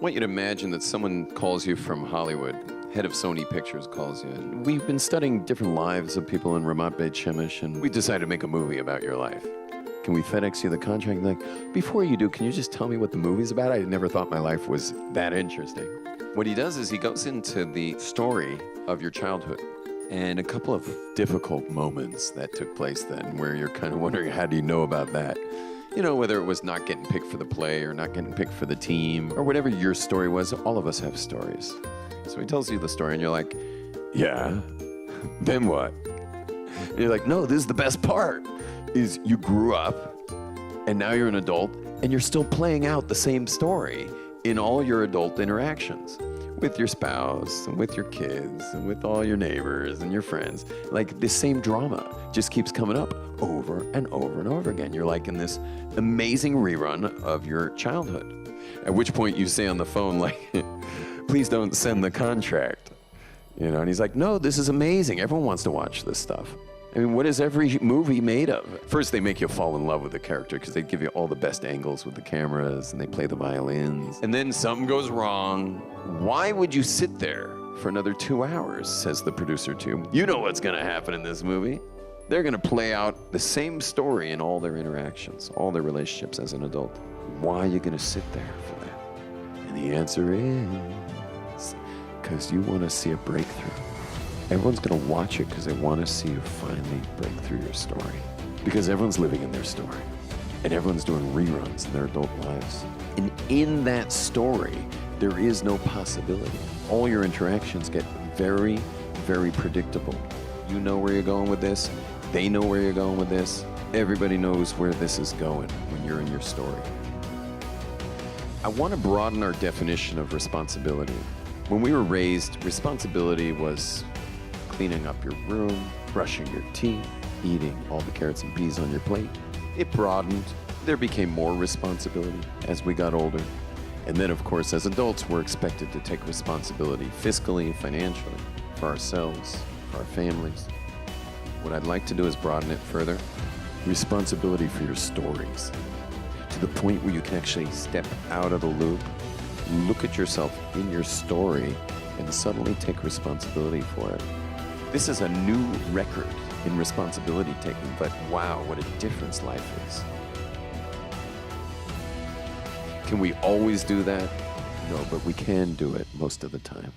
want you to imagine that someone calls you from Hollywood, head of Sony Pictures calls you. And we've been studying different lives of people in Ramat Beit Shemesh, and we decided to make a movie about your life. Can we FedEx you the contract? Like, before you do, can you just tell me what the movie's about? I never thought my life was that interesting. What he does is he goes into the story of your childhood and a couple of difficult moments that took place then where you're kind of wondering, how do you know about that? You know, whether it was not getting picked for the play or not getting picked for the team or whatever your story was, all of us have stories. So he tells you the story and you're like, yeah, then what? And you're like, no, this is the best part, is you grew up and now you're an adult and you're still playing out the same story in all your adult interactions with your spouse and with your kids and with all your neighbors and your friends. Like, this same drama just keeps coming up over and over and over again. You're like in this amazing rerun of your childhood. At which point you say on the phone, like, please don't send the contract. You know, and he's like, no, this is amazing. Everyone wants to watch this stuff. I mean, what is every movie made of? First, they make you fall in love with the character because they give you all the best angles with the cameras and they play the violins. And then something goes wrong. Why would you sit there for another 2 hours, says the producer to him. You know what's going to happen in this movie. They're going to play out the same story in all their interactions, all their relationships as an adult. Why are you going to sit there for that? And the answer is because you want to see a breakthrough. Everyone's going to watch it because they want to see you finally break through your story. Because everyone's living in their story. And everyone's doing reruns in their adult lives. And in that story, there is no possibility. All your interactions get very, very predictable. You know where you're going with this. They know where you're going with this. Everybody knows where this is going when you're in your story. I want to broaden our definition of responsibility. When we were raised, responsibility was cleaning up your room, brushing your teeth, eating all the carrots and peas on your plate. It broadened. There became more responsibility as we got older. And then, of course, as adults, we're expected to take responsibility fiscally, financially, for ourselves, for our families. What I'd like to do is broaden it further. Responsibility for your stories, to the point where you can actually step out of the loop, look at yourself in your story, and suddenly take responsibility for it. This is a new record in responsibility taking, but wow, what a difference life is. Can we always do that? No, but we can do it most of the time.